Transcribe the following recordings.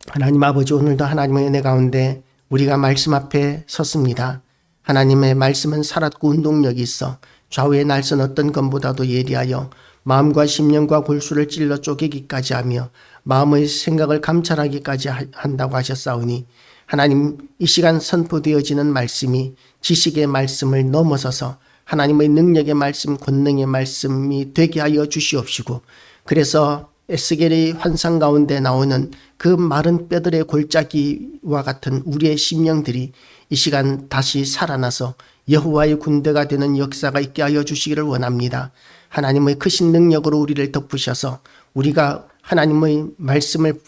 하나님 아버지, 오늘도 하나님의 은혜 가운데 우리가 말씀 앞에 섰습니다. 하나님의 말씀은 살았고 운동력이 있어 좌우의 날선 어떤 것보다도 예리하여 마음과 심령과 골수를 찔러 쪼개기까지 하며 마음의 생각을 감찰하기까지 한다고 하셨사오니, 하나님, 이 시간 선포되어지는 말씀이 지식의 말씀을 넘어서서 하나님의 능력의 말씀, 권능의 말씀이 되게 하여 주시옵시고, 그래서 에스겔의 환상 가운데 나오는 그 마른 뼈들의 골짜기와 같은 우리의 심령들이 이 시간 다시 살아나서 여호와의 군대가 되는 역사가 있게 하여 주시기를 원합니다. 하나님의 크신 능력으로 우리를 덮으셔서 우리가 하나님의 말씀을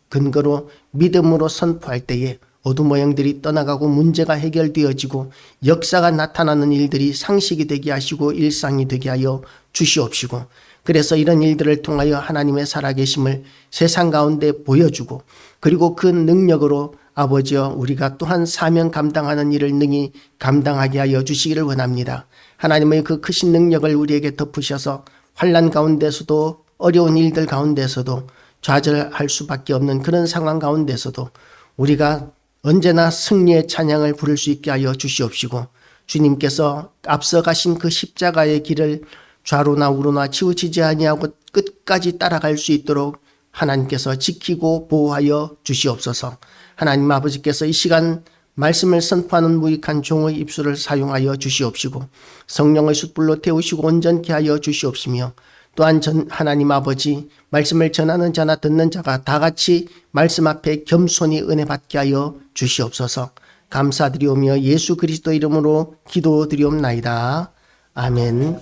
근거로 믿음으로 선포할 때에 어둠 모형들이 떠나가고 문제가 해결되어지고 역사가 나타나는 일들이 상식이 되게 하시고 일상이 되게 하여 주시옵시고, 그래서 이런 일들을 통하여 하나님의 살아계심을 세상 가운데 보여주고, 그리고 그 능력으로 아버지여 우리가 또한 사명 감당하는 일을 능히 감당하게 하여 주시기를 원합니다. 하나님의 그 크신 능력을 우리에게 덮으셔서 환난 가운데서도 어려운 일들 가운데서도 좌절할 수밖에 없는 그런 상황 가운데서도 우리가 언제나 승리의 찬양을 부를 수 있게 하여 주시옵시고, 주님께서 앞서가신 그 십자가의 길을 좌로나 우로나 치우치지 아니하고 끝까지 따라갈 수 있도록 하나님께서 지키고 보호하여 주시옵소서. 하나님 아버지께서 이 시간 말씀을 선포하는 무익한 종의 입술을 사용하여 주시옵시고, 성령의 숯불로 태우시고 온전케 하여 주시옵시며, 또한 하나님 아버지, 말씀을 전하는 자나 듣는 자가 다 같이 말씀 앞에 겸손히 은혜 받게 하여 주시옵소서. 감사드리오며 예수 그리스도 이름으로 기도드리옵나이다. 아멘.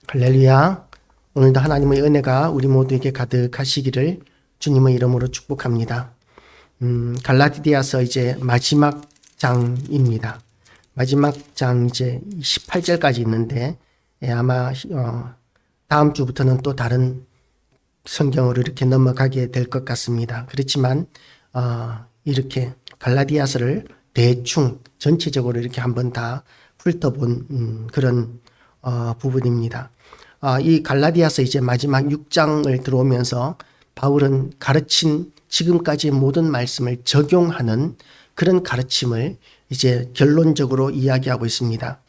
할렐루야. 오늘도 하나님의 은혜가 우리 모두에게 가득하시기를 주님의 이름으로 축복합니다. 갈라디아서 이제 마지막 장입니다. 마지막 장 이제 18절까지 있는데, 아마 다음 주부터는 또 다른 성경으로 이렇게 넘어가게 될 것 같습니다. 그렇지만 이렇게 갈라디아서를 대충 전체적으로 이렇게 한번 다 훑어본 그런 부분입니다. 이 갈라디아서 이제 마지막 6장을 들어오면서 바울은 가르친 지금까지의 모든 말씀을 적용하는 그런 가르침을 이제 결론적으로 이야기하고 있습니다.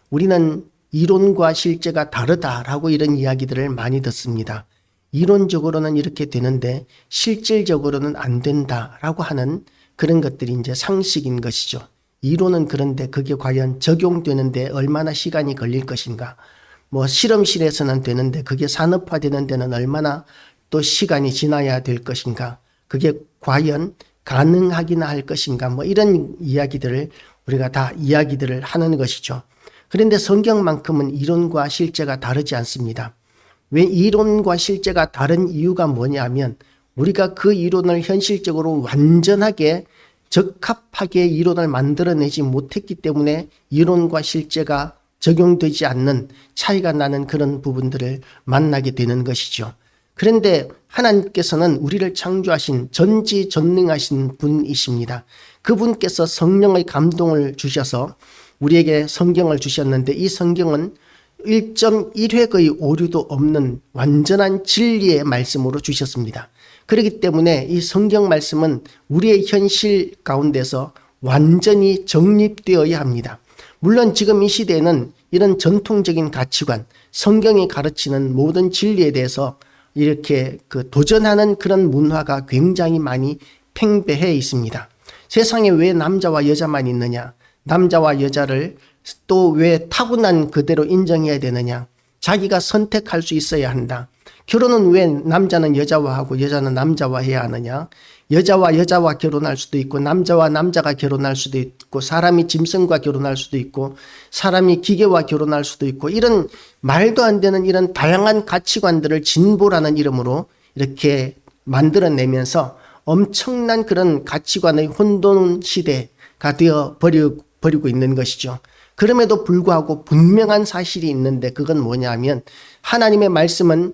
우리는 이론과 실제가 다르다라고 이런 이야기들을 많이 듣습니다. 이론적으로는 이렇게 되는데 실질적으로는 안 된다라고 하는 그런 것들이 이제 상식인 것이죠. 이론은 그런데 그게 과연 적용되는데 얼마나 시간이 걸릴 것인가? 뭐 실험실에서는 되는데 그게 산업화되는 데는 얼마나 또 시간이 지나야 될 것인가? 그게 과연 가능하기나 할 것인가? 뭐 이런 이야기들을 우리가 다 이야기들을 하는 것이죠. 그런데 성경만큼은 이론과 실제가 다르지 않습니다. 왜 이론과 실제가 다른 이유가 뭐냐면, 우리가 그 이론을 현실적으로 완전하게 적합하게 이론을 만들어내지 못했기 때문에 이론과 실제가 적용되지 않는 차이가 나는 그런 부분들을 만나게 되는 것이죠. 그런데 하나님께서는 우리를 창조하신 전지전능하신 분이십니다. 그분께서 성령의 감동을 주셔서 우리에게 성경을 주셨는데, 이 성경은 1.1획의 오류도 없는 완전한 진리의 말씀으로 주셨습니다. 그렇기 때문에 이 성경 말씀은 우리의 현실 가운데서 완전히 정립되어야 합니다. 물론 지금 이 시대에는 이런 전통적인 가치관, 성경이 가르치는 모든 진리에 대해서 이렇게 도전하는 그런 문화가 굉장히 많이 팽배해 있습니다. 세상에 왜 남자와 여자만 있느냐? 남자와 여자를 또 왜 타고난 그대로 인정해야 되느냐? 자기가 선택할 수 있어야 한다. 결혼은 왜 남자는 여자와 하고 여자는 남자와 해야 하느냐? 여자와 여자와 결혼할 수도 있고 남자와 남자가 결혼할 수도 있고 사람이 짐승과 결혼할 수도 있고 사람이 기계와 결혼할 수도 있고, 이런 말도 안 되는 이런 다양한 가치관들을 진보라는 이름으로 이렇게 만들어내면서 엄청난 그런 가치관의 혼돈 시대가 되어 버리고 있는 것이죠. 그럼에도 불구하고 분명한 사실이 있는데, 그건 뭐냐 하면, 하나님의 말씀은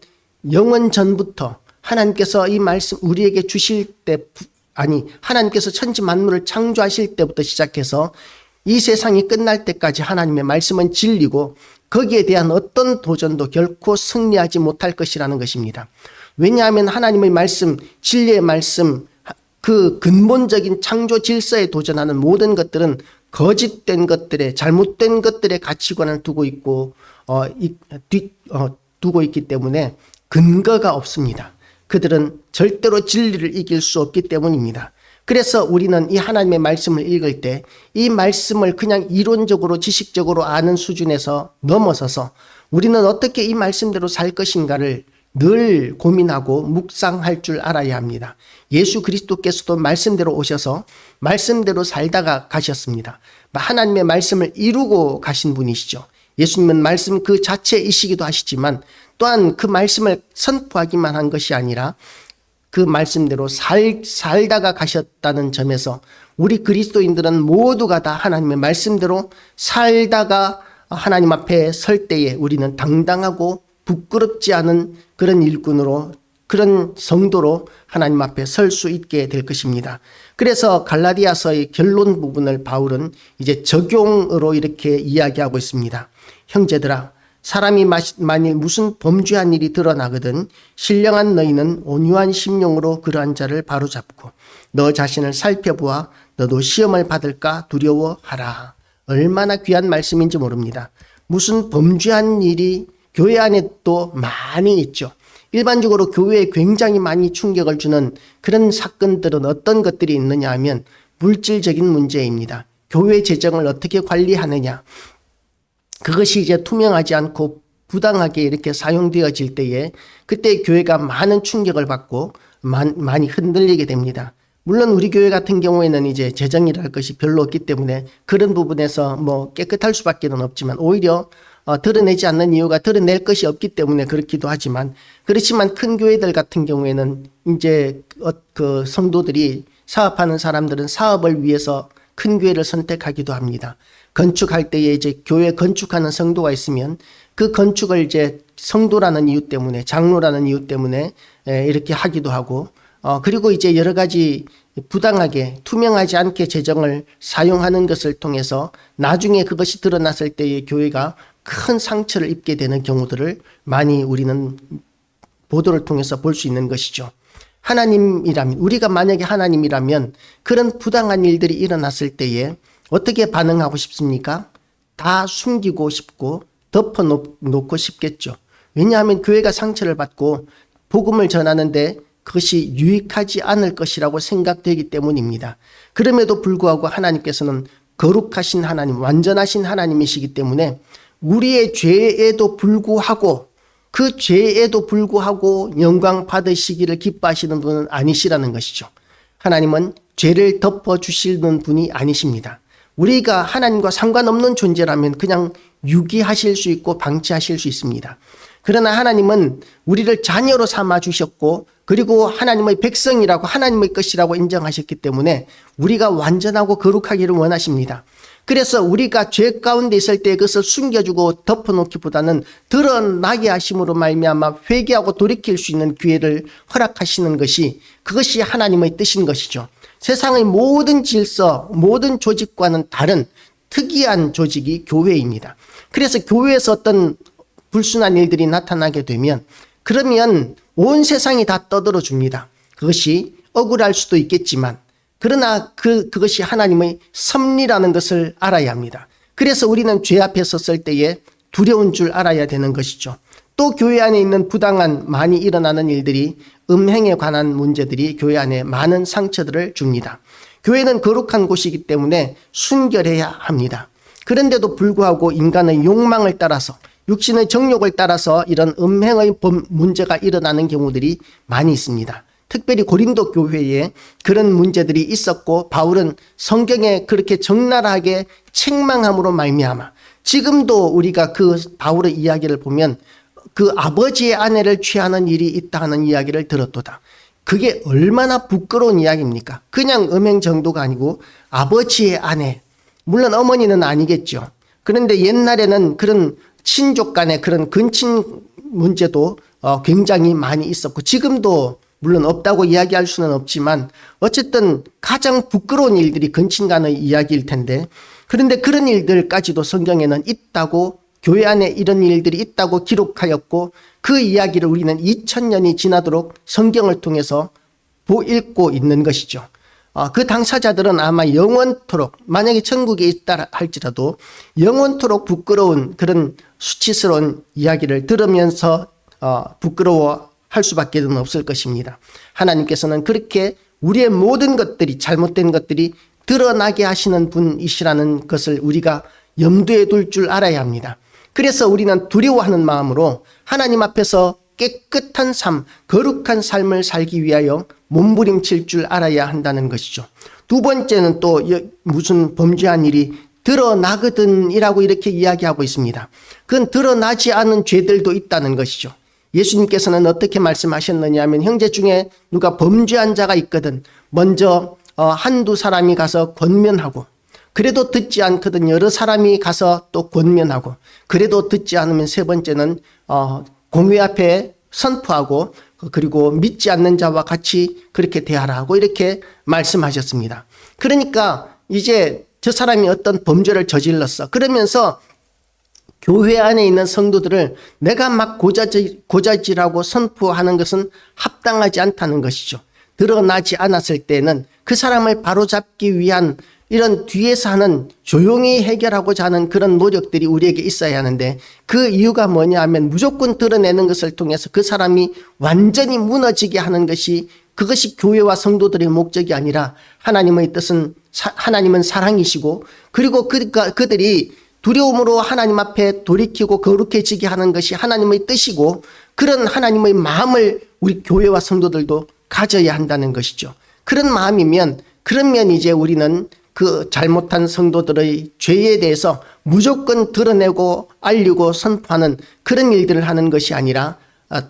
영원 전부터 하나님께서 이 말씀 우리에게 주실 때, 하나님께서 천지 만물을 창조하실 때부터 시작해서 이 세상이 끝날 때까지 하나님의 말씀은 진리고 거기에 대한 어떤 도전도 결코 승리하지 못할 것이라는 것입니다. 왜냐하면 하나님의 말씀, 진리의 말씀, 그 근본적인 창조 질서에 도전하는 모든 것들은 거짓된 것들에, 잘못된 것들의 가치관을 두고 있고 두고 있기 때문에 근거가 없습니다. 그들은 절대로 진리를 이길 수 없기 때문입니다. 그래서 우리는 이 하나님의 말씀을 읽을 때 이 말씀을 그냥 이론적으로 지식적으로 아는 수준에서 넘어서서 우리는 어떻게 이 말씀대로 살 것인가를 늘 고민하고 묵상할 줄 알아야 합니다. 예수 그리스도께서도 말씀대로 오셔서 말씀대로 살다가 가셨습니다. 하나님의 말씀을 이루고 가신 분이시죠. 예수님은 말씀 그 자체이시기도 하시지만 또한 그 말씀을 선포하기만 한 것이 아니라 그 말씀대로 살다가 가셨다는 점에서 우리 그리스도인들은 모두가 다 하나님의 말씀대로 살다가 하나님 앞에 설 때에 우리는 당당하고 부끄럽지 않은 그런 일꾼으로, 그런 성도로 하나님 앞에 설 수 있게 될 것입니다. 그래서 갈라디아서의 결론 부분을 바울은 이제 적용으로 이렇게 이야기하고 있습니다. 형제들아, 사람이 만일 무슨 범죄한 일이 드러나거든 신령한 너희는 온유한 심령으로 그러한 자를 바로잡고 너 자신을 살펴보아 너도 시험을 받을까 두려워하라. 얼마나 귀한 말씀인지 모릅니다. 무슨 범죄한 일이 교회 안에 또 많이 있죠. 일반적으로 교회에 굉장히 많이 충격을 주는 그런 사건들은 어떤 것들이 있느냐 하면 물질적인 문제입니다. 교회 재정을 어떻게 관리하느냐. 그것이 이제 투명하지 않고 부당하게 이렇게 사용되어질 때에 그때 교회가 많은 충격을 받고 많이 흔들리게 됩니다. 물론 우리 교회 같은 경우에는 이제 재정이랄 것이 별로 없기 때문에 그런 부분에서 뭐 깨끗할 수밖에는 없지만 오히려 드러내지 않는 이유가 드러낼 것이 없기 때문에 그렇기도 하지만 그렇지만 큰 교회들 같은 경우에는 이제 그 성도들이 사업하는 사람들은 사업을 위해서 큰 교회를 선택하기도 합니다. 건축할 때에 이제 교회 건축하는 성도가 있으면 그 건축을 이제 성도라는 이유 때문에 장로라는 이유 때문에 이렇게 하기도 하고 그리고 이제 여러 가지 부당하게 투명하지 않게 재정을 사용하는 것을 통해서 나중에 그것이 드러났을 때에 교회가 큰 상처를 입게 되는 경우들을 많이 우리는 보도를 통해서 볼 수 있는 것이죠. 하나님이라면, 우리가 만약에 하나님이라면 그런 부당한 일들이 일어났을 때에 어떻게 반응하고 싶습니까? 다 숨기고 싶고 덮어놓고 싶겠죠. 왜냐하면 교회가 상처를 받고 복음을 전하는데 그것이 유익하지 않을 것이라고 생각되기 때문입니다. 그럼에도 불구하고 하나님께서는 거룩하신 하나님, 완전하신 하나님이시기 때문에 우리의 죄에도 불구하고 그 죄에도 불구하고 영광 받으시기를 기뻐하시는 분은 아니시라는 것이죠. 하나님은 죄를 덮어주시는 분이 아니십니다. 우리가 하나님과 상관없는 존재라면 그냥 유기하실 수 있고 방치하실 수 있습니다. 그러나 하나님은 우리를 자녀로 삼아 주셨고 그리고 하나님의 백성이라고 하나님의 것이라고 인정하셨기 때문에 우리가 완전하고 거룩하기를 원하십니다. 그래서 우리가 죄 가운데 있을 때 그것을 숨겨주고 덮어놓기보다는 드러나게 하심으로 말미암아 회개하고 돌이킬 수 있는 기회를 허락하시는 것이 그것이 하나님의 뜻인 것이죠. 세상의 모든 질서, 모든 조직과는 다른 특이한 조직이 교회입니다. 그래서 교회에서 어떤 불순한 일들이 나타나게 되면 그러면 온 세상이 다 떠들어 줍니다. 그것이 억울할 수도 있겠지만 그러나 그것이 하나님의 섭리라는 것을 알아야 합니다. 그래서 우리는 죄 앞에 섰을 때에 두려운 줄 알아야 되는 것이죠. 또 교회 안에 있는 부당한 많이 일어나는 일들이 음행에 관한 문제들이 교회 안에 많은 상처들을 줍니다. 교회는 거룩한 곳이기 때문에 순결해야 합니다. 그런데도 불구하고 인간의 욕망을 따라서 육신의 정욕을 따라서 이런 음행의 문제가 일어나는 경우들이 많이 있습니다. 특별히 고린도 교회에 그런 문제들이 있었고 바울은 성경에 그렇게 적나라하게 책망함으로 말미암아 지금도 우리가 그 바울의 이야기를 보면 그 아버지의 아내를 취하는 일이 있다 하는 이야기를 들었도다. 그게 얼마나 부끄러운 이야기입니까? 그냥 음행 정도가 아니고 아버지의 아내, 물론 어머니는 아니겠죠. 그런데 옛날에는 그런 친족 간의 그런 근친 문제도 굉장히 많이 있었고 지금도 물론 없다고 이야기할 수는 없지만 어쨌든 가장 부끄러운 일들이 근친 간의 이야기일 텐데 그런데 그런 일들까지도 성경에는 있다고 교회 안에 이런 일들이 있다고 기록하였고 그 이야기를 우리는 2000년이 지나도록 성경을 통해서 읽고 있는 것이죠. 그 당사자들은 아마 영원토록, 만약에 천국에 있다 할지라도 영원토록 부끄러운 그런 수치스러운 이야기를 들으면서 부끄러워할 수밖에 없을 것입니다. 하나님께서는 그렇게 우리의 모든 것들이, 잘못된 것들이 드러나게 하시는 분이시라는 것을 우리가 염두에 둘 줄 알아야 합니다. 그래서 우리는 두려워하는 마음으로 하나님 앞에서 깨끗한 삶, 거룩한 삶을 살기 위하여 몸부림칠 줄 알아야 한다는 것이죠. 두 번째는 또 무슨 범죄한 일이 드러나거든 이라고 이렇게 이야기하고 있습니다. 그건 드러나지 않은 죄들도 있다는 것이죠. 예수님께서는 어떻게 말씀하셨느냐 하면 형제 중에 누가 범죄한 자가 있거든 먼저 한두 사람이 가서 권면하고 그래도 듣지 않거든 여러 사람이 가서 또 권면하고 그래도 듣지 않으면 세 번째는 공회 앞에 선포하고 그리고 믿지 않는 자와 같이 그렇게 대하라고 이렇게 말씀하셨습니다. 그러니까 이제 저 사람이 어떤 범죄를 저질렀어. 그러면서 교회 안에 있는 성도들을 내가 막 고자질하고 선포하는 것은 합당하지 않다는 것이죠. 드러나지 않았을 때는 그 사람을 바로잡기 위한 이런 뒤에서 하는 조용히 해결하고자 하는 그런 노력들이 우리에게 있어야 하는데 그 이유가 뭐냐 하면 무조건 드러내는 것을 통해서 그 사람이 완전히 무너지게 하는 것이 그것이 교회와 성도들의 목적이 아니라 하나님의 뜻은 하나님은 사랑이시고 그리고 그들이 두려움으로 하나님 앞에 돌이키고 거룩해지게 하는 것이 하나님의 뜻이고 그런 하나님의 마음을 우리 교회와 성도들도 가져야 한다는 것이죠. 그런 마음이면 그러면 이제 우리는 그 잘못한 성도들의 죄에 대해서 무조건 드러내고 알리고 선포하는 그런 일들을 하는 것이 아니라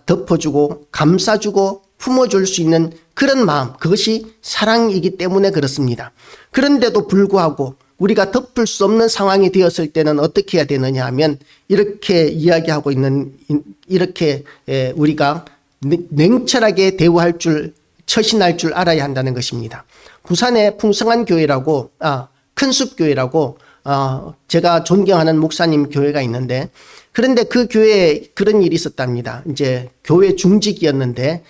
덮어주고 감싸주고 품어줄 수 있는 그런 마음, 그것이 사랑이기 때문에 그렇습니다. 그런데도 불구하고 우리가 덮을 수 없는 상황이 되었을 때는 어떻게 해야 되느냐 하면 이렇게 이야기하고 있는 이렇게 우리가 냉철하게 대우할 줄 처신할 줄 알아야 한다는 것입니다. 부산에 풍성한 교회라고 큰숲교회라고 제가 존경하는 목사님 교회가 있는데 그런데 그 교회에 그런 일이 있었답니다. 이제 교회 중직이었는데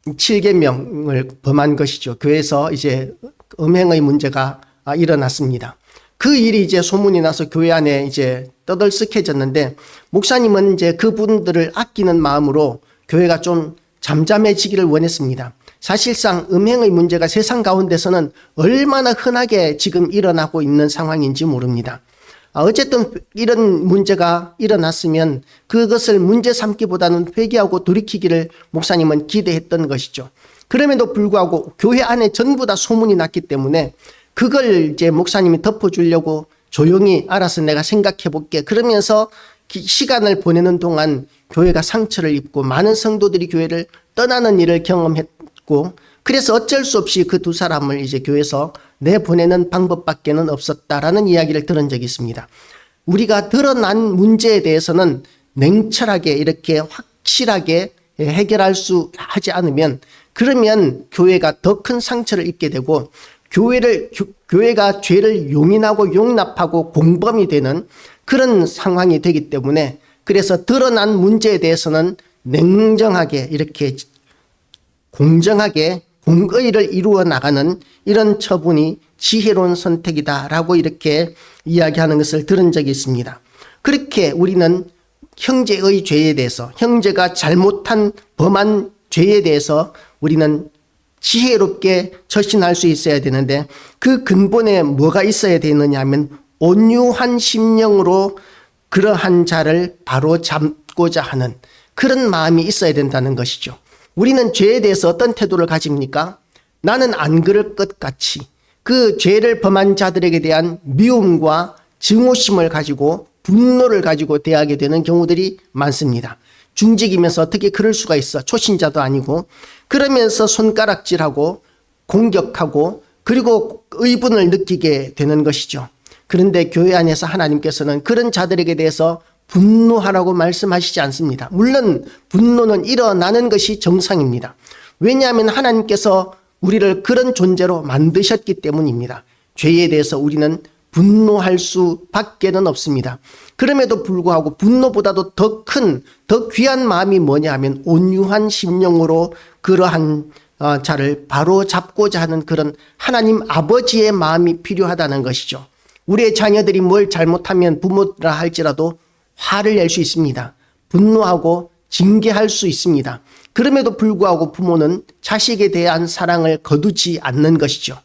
7계명을 범한 것이죠. 교회에서 이제 음행의 문제가 일어났습니다. 그 일이 이제 소문이 나서 교회 안에 이제 떠들썩해졌는데 목사님은 이제 그분들을 아끼는 마음으로 교회가 좀 잠잠해지기를 원했습니다. 사실상 음행의 문제가 세상 가운데서는 얼마나 흔하게 지금 일어나고 있는 상황인지 모릅니다. 어쨌든 이런 문제가 일어났으면 그것을 문제 삼기보다는 회개하고 돌이키기를 목사님은 기대했던 것이죠. 그럼에도 불구하고 교회 안에 전부 다 소문이 났기 때문에 그걸 이제 목사님이 덮어주려고 조용히 알아서 내가 생각해 볼게 그러면서 시간을 보내는 동안 교회가 상처를 입고 많은 성도들이 교회를 떠나는 일을 경험했고 그래서 어쩔 수 없이 그 두 사람을 이제 교회에서 내보내는 방법밖에는 없었다라는 이야기를 들은 적이 있습니다. 우리가 드러난 문제에 대해서는 냉철하게 이렇게 확실하게 해결할 수 하지 않으면 그러면 교회가 더 큰 상처를 입게 되고 교회가 죄를 용인하고 용납하고 공범이 되는 그런 상황이 되기 때문에 그래서 드러난 문제에 대해서는 냉정하게 이렇게 공정하게 공의를 이루어 나가는 이런 처분이 지혜로운 선택이다라고 이렇게 이야기하는 것을 들은 적이 있습니다. 그렇게 우리는 형제의 죄에 대해서 형제가 잘못한 범한 죄에 대해서 우리는 지혜롭게 처신할 수 있어야 되는데 그 근본에 뭐가 있어야 되느냐 하면 온유한 심령으로 그러한 자를 바로 잡고자 하는 그런 마음이 있어야 된다는 것이죠. 우리는 죄에 대해서 어떤 태도를 가집니까? 나는 안 그럴 것 같이 그 죄를 범한 자들에게 대한 미움과 증오심을 가지고 분노를 가지고 대하게 되는 경우들이 많습니다. 중직이면서 어떻게 그럴 수가 있어? 초신자도 아니고 그러면서 손가락질하고 공격하고 그리고 의분을 느끼게 되는 것이죠. 그런데 교회 안에서 하나님께서는 그런 자들에게 대해서 분노하라고 말씀하시지 않습니다. 물론 분노는 일어나는 것이 정상입니다. 왜냐하면 하나님께서 우리를 그런 존재로 만드셨기 때문입니다. 죄에 대해서 우리는 분노할 수밖에는 없습니다. 그럼에도 불구하고 분노보다도 더 큰, 더 귀한 마음이 뭐냐 하면 온유한 심령으로 그러한 자를 바로 잡고자 하는 그런 하나님 아버지의 마음이 필요하다는 것이죠. 우리의 자녀들이 뭘 잘못하면 부모라 할지라도 화를 낼 수 있습니다. 분노하고 징계할 수 있습니다. 그럼에도 불구하고 부모는 자식에 대한 사랑을 거두지 않는 것이죠.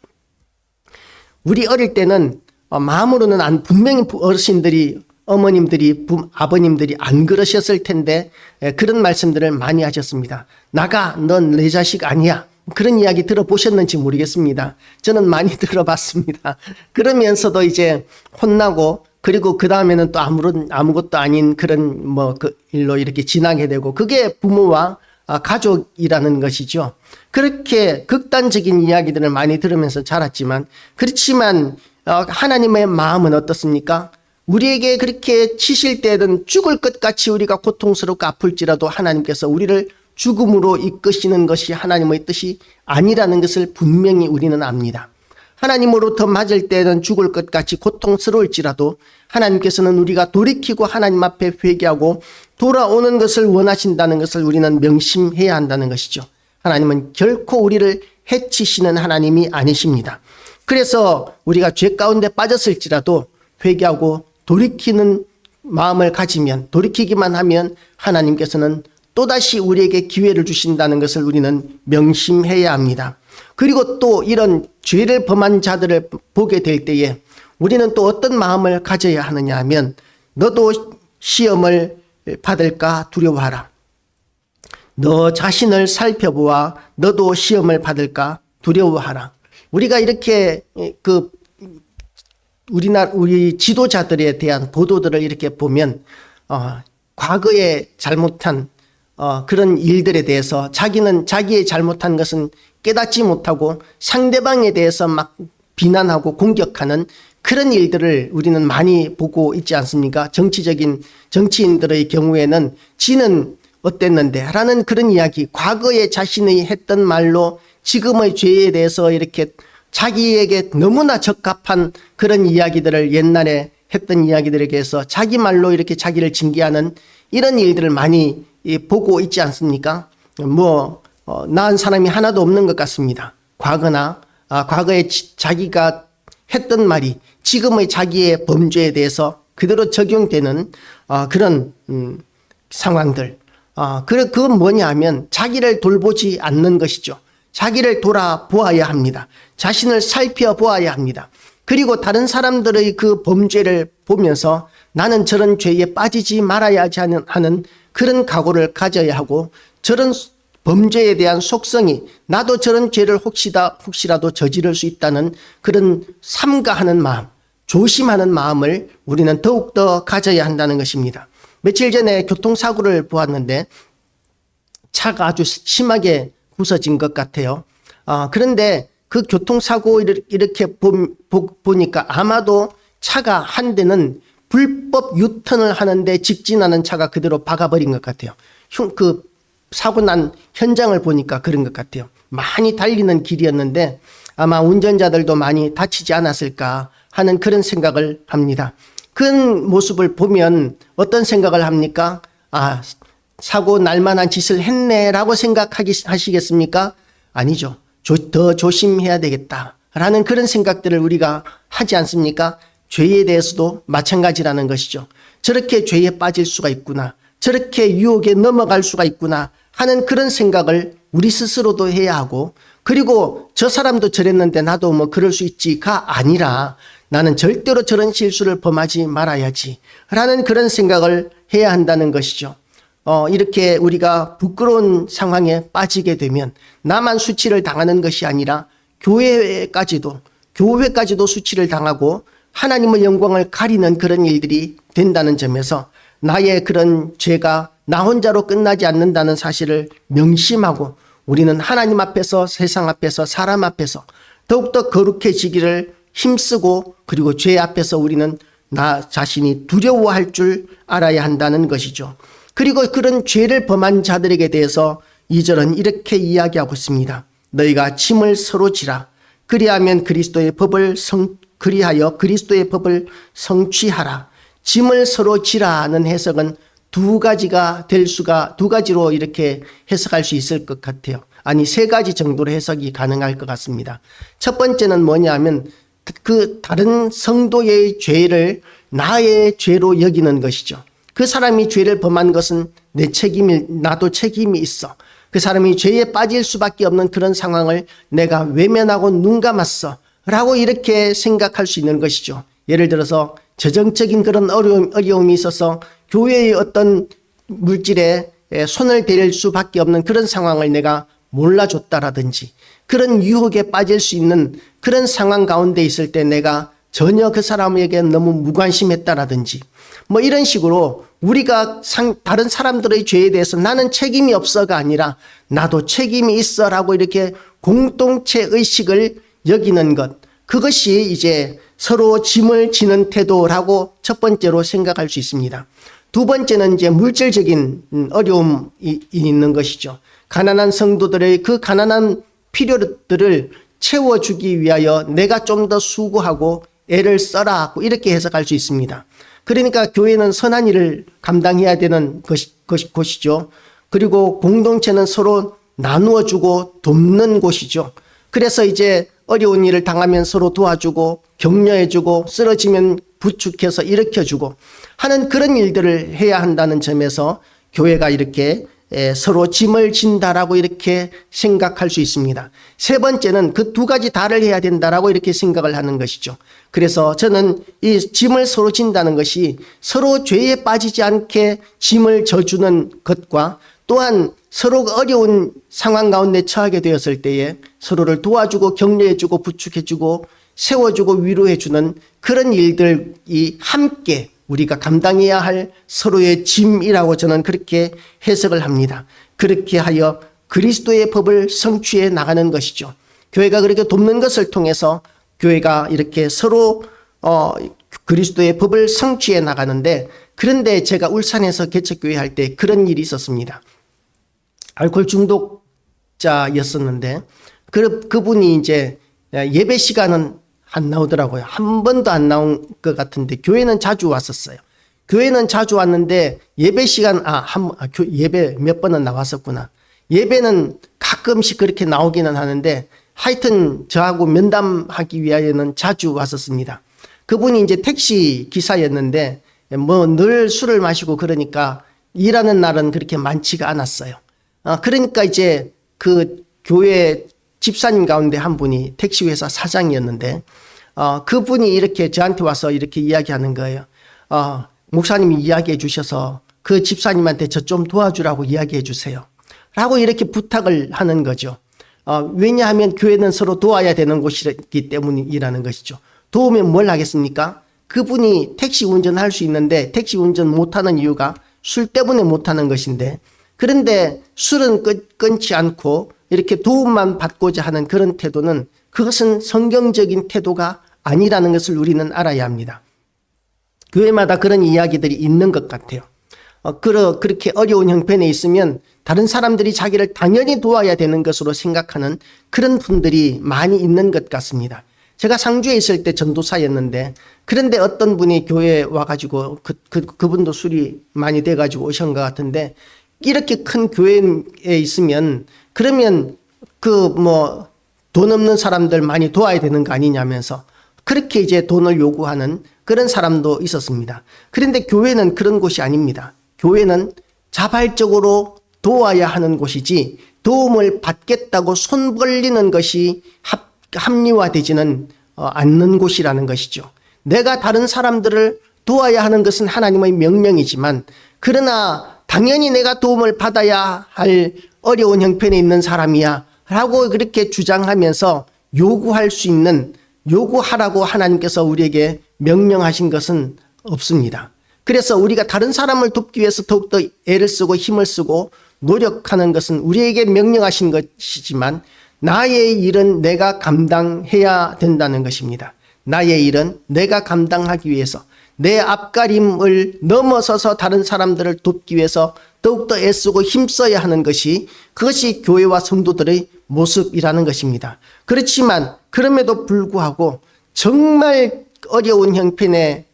우리 어릴 때는 마음으로는 분명히 어르신들이, 어머님들이, 아버님들이 안 그러셨을 텐데 그런 말씀들을 많이 하셨습니다. 나가, 넌 내 자식 아니야. 그런 이야기 들어보셨는지 모르겠습니다. 저는 많이 들어봤습니다. 그러면서도 이제 혼나고, 그리고 그 다음에는 또 아무것도 아닌 그런 그 일로 이렇게 지나게 되고, 그게 부모와 가족이라는 것이죠. 그렇게 극단적인 이야기들을 많이 들으면서 자랐지만, 그렇지만 하나님의 마음은 어떻습니까? 우리에게 그렇게 치실 때든 죽을 것 같이 우리가 고통스럽고 아플지라도 하나님께서 우리를 죽음으로 이끄시는 것이 하나님의 뜻이 아니라는 것을 분명히 우리는 압니다. 하나님으로부터 맞을 때는 죽을 것 같이 고통스러울지라도 하나님께서는 우리가 돌이키고 하나님 앞에 회개하고 돌아오는 것을 원하신다는 것을 우리는 명심해야 한다는 것이죠. 하나님은 결코 우리를 해치시는 하나님이 아니십니다. 그래서 우리가 죄 가운데 빠졌을지라도 회개하고 돌이키는 마음을 가지면, 돌이키기만 하면 하나님께서는 또다시 우리에게 기회를 주신다는 것을 우리는 명심해야 합니다. 그리고 또 이런 죄를 범한 자들을 보게 될 때에 우리는 또 어떤 마음을 가져야 하느냐 하면, 너도 시험을 받을까 두려워하라. 너 자신을 살펴보아 너도 시험을 받을까 두려워하라. 우리가 이렇게 우리 지도자들에 대한 보도들을 이렇게 보면 과거에 잘못한 그런 일들에 대해서 자기는 자기의 잘못한 것은 깨닫지 못하고 상대방에 대해서 막 비난하고 공격하는 그런 일들을 우리는 많이 보고 있지 않습니까? 정치인들의 경우에는 지는 어땠는데 라는 그런 이야기, 과거에 자신이 했던 말로 지금의 죄에 대해서 이렇게 자기에게 너무나 적합한 그런 이야기들을 옛날에 했던 이야기들에 대해서 자기 말로 이렇게 자기를 징계하는 이런 일들을 많이 보고 있지 않습니까? 나은 사람이 하나도 없는 것 같습니다. 과거에 자기가 했던 말이 지금의 자기의 범죄에 대해서 그대로 적용되는 그런 상황들. 그건 뭐냐 하면 자기를 돌보지 않는 것이죠. 자기를 돌아보아야 합니다. 자신을 살펴보아야 합니다. 그리고 다른 사람들의 그 범죄를 보면서 나는 저런 죄에 빠지지 말아야 하는 그런 각오를 가져야 하고, 저런 범죄에 대한 속성이 나도 저런 죄를 혹시라도 저지를 수 있다는 그런 삼가하는 마음, 조심하는 마음을 우리는 더욱더 가져야 한다는 것입니다. 며칠 전에 교통사고를 보았는데 차가 아주 심하게 부서진 것 같아요. 그런데 그 교통사고 이렇게 보니까 아마도 차가 한 대는 불법 유턴을 하는데 직진하는 차가 그대로 박아버린 것 같아요. 그 사고 난 현장을 보니까 그런 것 같아요. 많이 달리는 길이었는데 아마 운전자들도 많이 다치지 않았을까 하는 그런 생각을 합니다. 그 모습을 보면 어떤 생각을 합니까? 사고 날 만한 짓을 했네라고 하시겠습니까? 아니죠. 더 조심해야 되겠다라는 그런 생각들을 우리가 하지 않습니까? 죄에 대해서도 마찬가지라는 것이죠. 저렇게 죄에 빠질 수가 있구나, 저렇게 유혹에 넘어갈 수가 있구나 하는 그런 생각을 우리 스스로도 해야 하고, 그리고 저 사람도 저랬는데 나도 그럴 수 있지가 아니라 나는 절대로 저런 실수를 범하지 말아야지 라는 그런 생각을 해야 한다는 것이죠. 이렇게 우리가 부끄러운 상황에 빠지게 되면 나만 수치를 당하는 것이 아니라 교회까지도 수치를 당하고 하나님의 영광을 가리는 그런 일들이 된다는 점에서 나의 그런 죄가 나 혼자로 끝나지 않는다는 사실을 명심하고, 우리는 하나님 앞에서, 세상 앞에서, 사람 앞에서 더욱더 거룩해지기를 힘쓰고, 그리고 죄 앞에서 우리는 나 자신이 두려워할 줄 알아야 한다는 것이죠. 그리고 그런 죄를 범한 자들에게 대해서 2절은 이렇게 이야기하고 있습니다. 너희가 짐을 서로 지라. 그리하면 그리스도의 법을 그리하여 그리스도의 법을 성취하라. 짐을 서로 지라는 해석은 두 가지로 이렇게 해석할 수 있을 것 같아요. 아니, 세 가지 정도로 해석이 가능할 것 같습니다. 첫 번째는 뭐냐면 그 다른 성도의 죄를 나의 죄로 여기는 것이죠. 그 사람이 죄를 범한 것은 나도 책임이 있어. 그 사람이 죄에 빠질 수밖에 없는 그런 상황을 내가 외면하고 눈 감았어 라고 이렇게 생각할 수 있는 것이죠. 예를 들어서 재정적인 그런 어려움이 있어서 교회의 어떤 물질에 손을 댈 수밖에 없는 그런 상황을 내가 몰라줬다라든지, 그런 유혹에 빠질 수 있는 그런 상황 가운데 있을 때 내가 전혀 그 사람에게 너무 무관심했다라든지, 뭐 이런 식으로 우리가 다른 사람들의 죄에 대해서 나는 책임이 없어가 아니라 나도 책임이 있어라고 이렇게 공동체 의식을 여기는 것, 그것이 이제 서로 짐을 지는 태도라고 첫 번째로 생각할 수 있습니다. 두 번째는 이제 물질적인 어려움이 있는 것이죠. 가난한 성도들의 그 가난한 필요들을 채워주기 위하여 내가 좀 더 수고하고 애를 써라 이렇게 해석할 수 있습니다. 그러니까 교회는 선한 일을 감당해야 되는 곳이죠. 그리고 공동체는 서로 나누어주고 돕는 곳이죠. 그래서 이제 어려운 일을 당하면 서로 도와주고 격려해주고 쓰러지면 부축해서 일으켜주고 하는 그런 일들을 해야 한다는 점에서 교회가 이렇게 서로 짐을 진다라고 이렇게 생각할 수 있습니다. 세 번째는 그 두 가지 다를 해야 된다라고 이렇게 생각을 하는 것이죠. 그래서 저는 이 짐을 서로 진다는 것이 서로 죄에 빠지지 않게 짐을 져주는 것과 또한 서로 어려운 상황 가운데 처하게 되었을 때에 서로를 도와주고 격려해주고 부축해주고 세워주고 위로해주는 그런 일들이 함께 우리가 감당해야 할 서로의 짐이라고 저는 그렇게 해석을 합니다. 그렇게 하여 그리스도의 법을 성취해 나가는 것이죠. 교회가 그렇게 돕는 것을 통해서 교회가 이렇게 서로 그리스도의 법을 성취해 나가는데, 그런데 제가 울산에서 개척교회 할 때 그런 일이 있었습니다. 알코올 중독자였었는데 그분이 이제 예배 시간은 안 나오더라고요. 한 번도 안 나온 것 같은데 교회는 자주 왔었어요. 교회는 자주 왔는데 예배 시간 예배 몇 번은 나왔었구나. 예배는 가끔씩 그렇게 나오기는 하는데 하여튼 저하고 면담하기 위하여는 자주 왔었습니다. 그분이 이제 택시 기사였는데 뭐 늘 술을 마시고 그러니까 일하는 날은 그렇게 많지가 않았어요. 그러니까 이제 그 교회 집사님 가운데 한 분이 택시회사 사장이었는데 그분이 이렇게 저한테 와서 이렇게 이야기하는 거예요. 목사님이 이야기해 주셔서 그 집사님한테 저 좀 도와주라고 이야기해 주세요 라고 이렇게 부탁을 하는 거죠. 왜냐하면 교회는 서로 도와야 되는 곳이기 때문이라는 것이죠. 도우면 뭘 하겠습니까? 그분이 택시 운전할 수 있는데 택시 운전 못하는 이유가 술 때문에 못하는 것인데, 그런데 술은 끊지 않고 이렇게 도움만 받고자 하는 그런 태도는, 그것은 성경적인 태도가 아니라는 것을 우리는 알아야 합니다. 교회마다 그런 이야기들이 있는 것 같아요. 그렇게 어려운 형편에 있으면 다른 사람들이 자기를 당연히 도와야 되는 것으로 생각하는 그런 분들이 많이 있는 것 같습니다. 제가 상주에 있을 때 전도사였는데, 그런데 어떤 분이 교회에 와가지고 그분도 술이 많이 돼가지고 오신 것 같은데, 이렇게 큰 교회에 있으면 그러면 돈 없는 사람들 많이 도와야 되는 거 아니냐면서 그렇게 이제 돈을 요구하는 그런 사람도 있었습니다. 그런데 교회는 그런 곳이 아닙니다. 교회는 자발적으로 도와야 하는 곳이지 도움을 받겠다고 손 벌리는 것이 합리화되지는 않는 곳이라는 것이죠. 내가 다른 사람들을 도와야 하는 것은 하나님의 명령이지만, 그러나 당연히 내가 도움을 받아야 할 어려운 형편에 있는 사람이야 라고 그렇게 주장하면서 요구하라고 하나님께서 우리에게 명령하신 것은 없습니다. 그래서 우리가 다른 사람을 돕기 위해서 더욱더 애를 쓰고 힘을 쓰고 노력하는 것은 우리에게 명령하신 것이지만, 나의 일은 내가 감당해야 된다는 것입니다. 나의 일은 내가 감당하기 위해서 내 앞가림을 넘어서서 다른 사람들을 돕기 위해서 더욱더 애쓰고 힘써야 하는 것이, 그것이 교회와 성도들의 모습이라는 것입니다. 그렇지만 그럼에도 불구하고 정말 어려운 형편에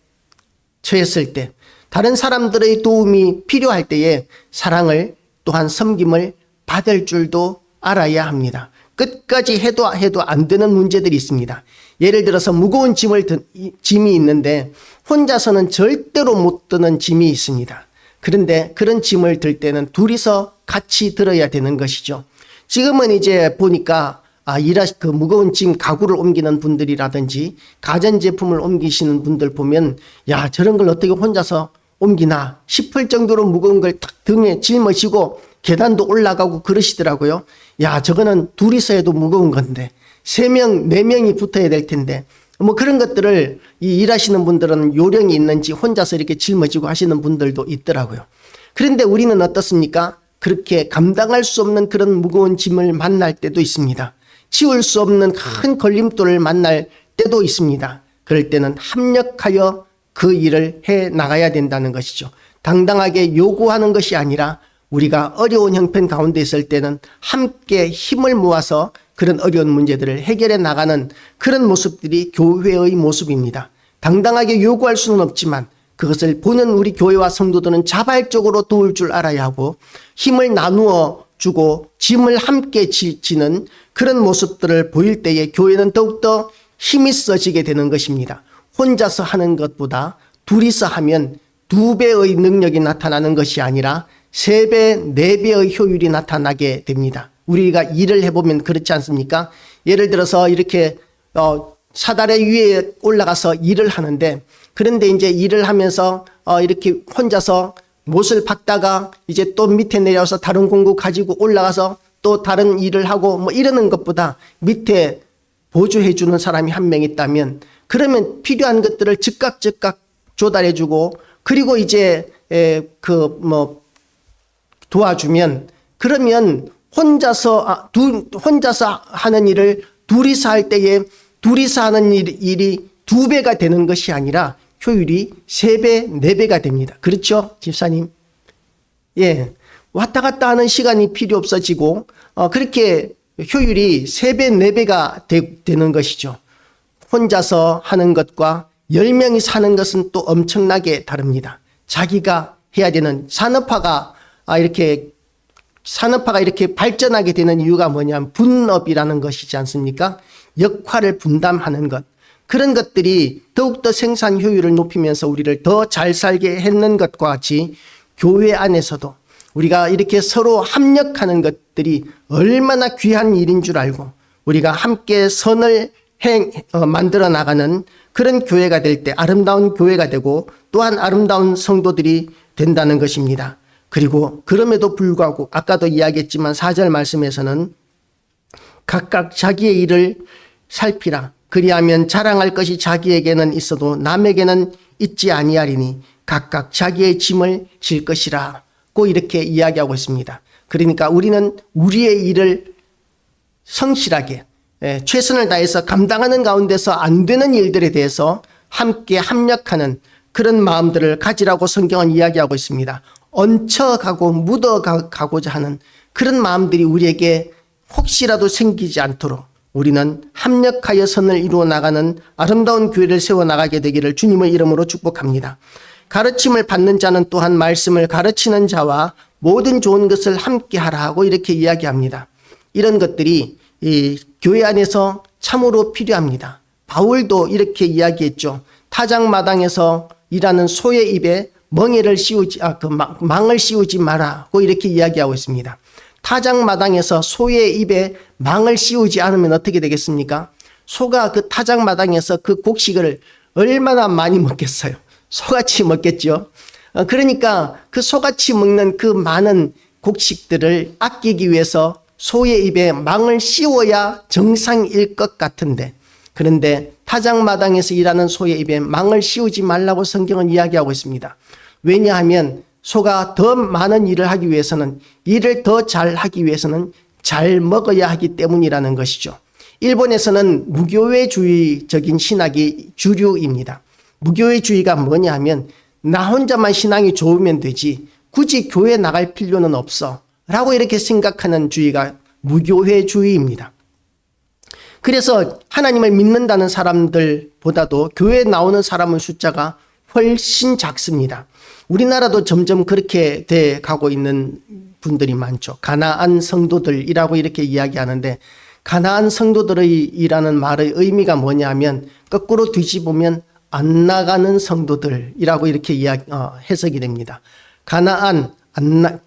처했을 때, 다른 사람들의 도움이 필요할 때에 사랑을 또한 섬김을 받을 줄도 알아야 합니다. 끝까지 해도 안 되는 문제들이 있습니다. 예를 들어서 무거운 짐이 있는데 혼자서는 절대로 못 드는 짐이 있습니다. 그런데 그런 짐을 들 때는 둘이서 같이 들어야 되는 것이죠. 지금은 이제 보니까 그 무거운 짐 가구를 옮기는 분들이라든지 가전제품을 옮기시는 분들 보면 야, 저런 걸 어떻게 혼자서 옮기나 싶을 정도로 무거운 걸 탁 등에 짊어지고 계단도 올라가고 그러시더라고요. 야, 저거는 둘이서 해도 무거운 건데 3명, 4명이 붙어야 될 텐데 뭐 그런 것들을 일하시는 분들은 요령이 있는지 혼자서 이렇게 짊어지고 하시는 분들도 있더라고요. 그런데 우리는 어떻습니까? 그렇게 감당할 수 없는 그런 무거운 짐을 만날 때도 있습니다. 치울 수 없는 큰 걸림돌을 만날 때도 있습니다. 그럴 때는 합력하여 그 일을 해 나가야 된다는 것이죠. 당당하게 요구하는 것이 아니라 우리가 어려운 형편 가운데 있을 때는 함께 힘을 모아서 그런 어려운 문제들을 해결해 나가는 그런 모습들이 교회의 모습입니다. 당당하게 요구할 수는 없지만 그것을 보는 우리 교회와 성도들은 자발적으로 도울 줄 알아야 하고 힘을 나누어 주고 짐을 함께 지는 그런 모습들을 보일 때에 교회는 더욱더 힘이 써지게 되는 것입니다. 혼자서 하는 것보다 둘이서 하면 2배의 능력이 나타나는 것이 아니라 3배, 4배의 효율이 나타나게 됩니다. 우리가 일을 해보면 그렇지 않습니까? 예를 들어서 이렇게 사다리 위에 올라가서 일을 하는데 그런데 이제 일을 하면서 이렇게 혼자서 못을 박다가 이제 또 밑에 내려와서 다른 공구 가지고 올라가서 또 다른 일을 하고 뭐 이러는 것보다 밑에 보조해 주는 사람이 한 명 있다면 그러면 필요한 것들을 즉각 조달해 주고 그리고 이제 도와주면 그러면 혼자서 하는 일을 둘이서 할 때에 둘이서 하는 일이 2배가 되는 것이 아니라 효율이 3배, 4배가 됩니다. 그렇죠, 집사님? 예. 왔다 갔다 하는 시간이 필요 없어지고, 그렇게 효율이 3배, 4배가 되는 것이죠. 혼자서 하는 것과 10명이 사는 것은 또 엄청나게 다릅니다. 자기가 해야 되는 산업화가 이렇게 발전하게 되는 이유가 뭐냐면 분업이라는 것이지 않습니까? 역할을 분담하는 것. 그런 것들이 더욱더 생산 효율을 높이면서 우리를 더 잘 살게 했는 것과 같이 교회 안에서도 우리가 이렇게 서로 합력하는 것들이 얼마나 귀한 일인 줄 알고 우리가 함께 선을 만들어 나가는 그런 교회가 될 때 아름다운 교회가 되고 또한 아름다운 성도들이 된다는 것입니다. 그리고 그럼에도 불구하고 아까도 이야기했지만 4절 말씀에서는 각각 자기의 일을 살피라. 그리하면 자랑할 것이 자기에게는 있어도 남에게는 있지 아니하리니 각각 자기의 짐을 질 것이라고 이렇게 이야기하고 있습니다. 그러니까 우리는 우리의 일을 성실하게 최선을 다해서 감당하는 가운데서 안 되는 일들에 대해서 함께 합력하는 그런 마음들을 가지라고 성경은 이야기하고 있습니다. 얹혀가고 묻어가고자 하는 그런 마음들이 우리에게 혹시라도 생기지 않도록 우리는 합력하여 선을 이루어 나가는 아름다운 교회를 세워나가게 되기를 주님의 이름으로 축복합니다. 가르침을 받는 자는 또한 말씀을 가르치는 자와 모든 좋은 것을 함께 하라 하고 이렇게 이야기합니다. 이런 것들이 이 교회 안에서 참으로 필요합니다. 바울도 이렇게 이야기했죠. 타작마당에서 일하는 소의 입에 망을 씌우지 마라고 이렇게 이야기하고 있습니다. 타작마당에서 소의 입에 망을 씌우지 않으면 어떻게 되겠습니까? 소가 그 타작마당에서 그 곡식을 얼마나 많이 먹겠어요? 소같이 먹겠죠. 그러니까 그 소같이 먹는 그 많은 곡식들을 아끼기 위해서 소의 입에 망을 씌워야 정상일 것 같은데 그런데 타작마당에서 일하는 소의 입에 망을 씌우지 말라고 성경은 이야기하고 있습니다. 왜냐하면 소가 더 많은 일을 하기 위해서는 일을 더 잘하기 위해서는 잘 먹어야 하기 때문이라는 것이죠. 일본에서는 무교회주의적인 신학이 주류입니다. 무교회주의가 뭐냐 하면 나 혼자만 신앙이 좋으면 되지 굳이 교회 나갈 필요는 없어 라고 이렇게 생각하는 주의가 무교회주의입니다. 그래서 하나님을 믿는다는 사람들보다도 교회에 나오는 사람의 숫자가 훨씬 작습니다. 우리나라도 점점 그렇게 돼 가고 있는 분들이 많죠. 가나안 성도들이라고 이렇게 이야기하는데, 가나안 성도들이라는 말의 의미가 뭐냐면 거꾸로 뒤집으면 안 나가는 성도들이라고 이렇게 해석이 됩니다. 가나안,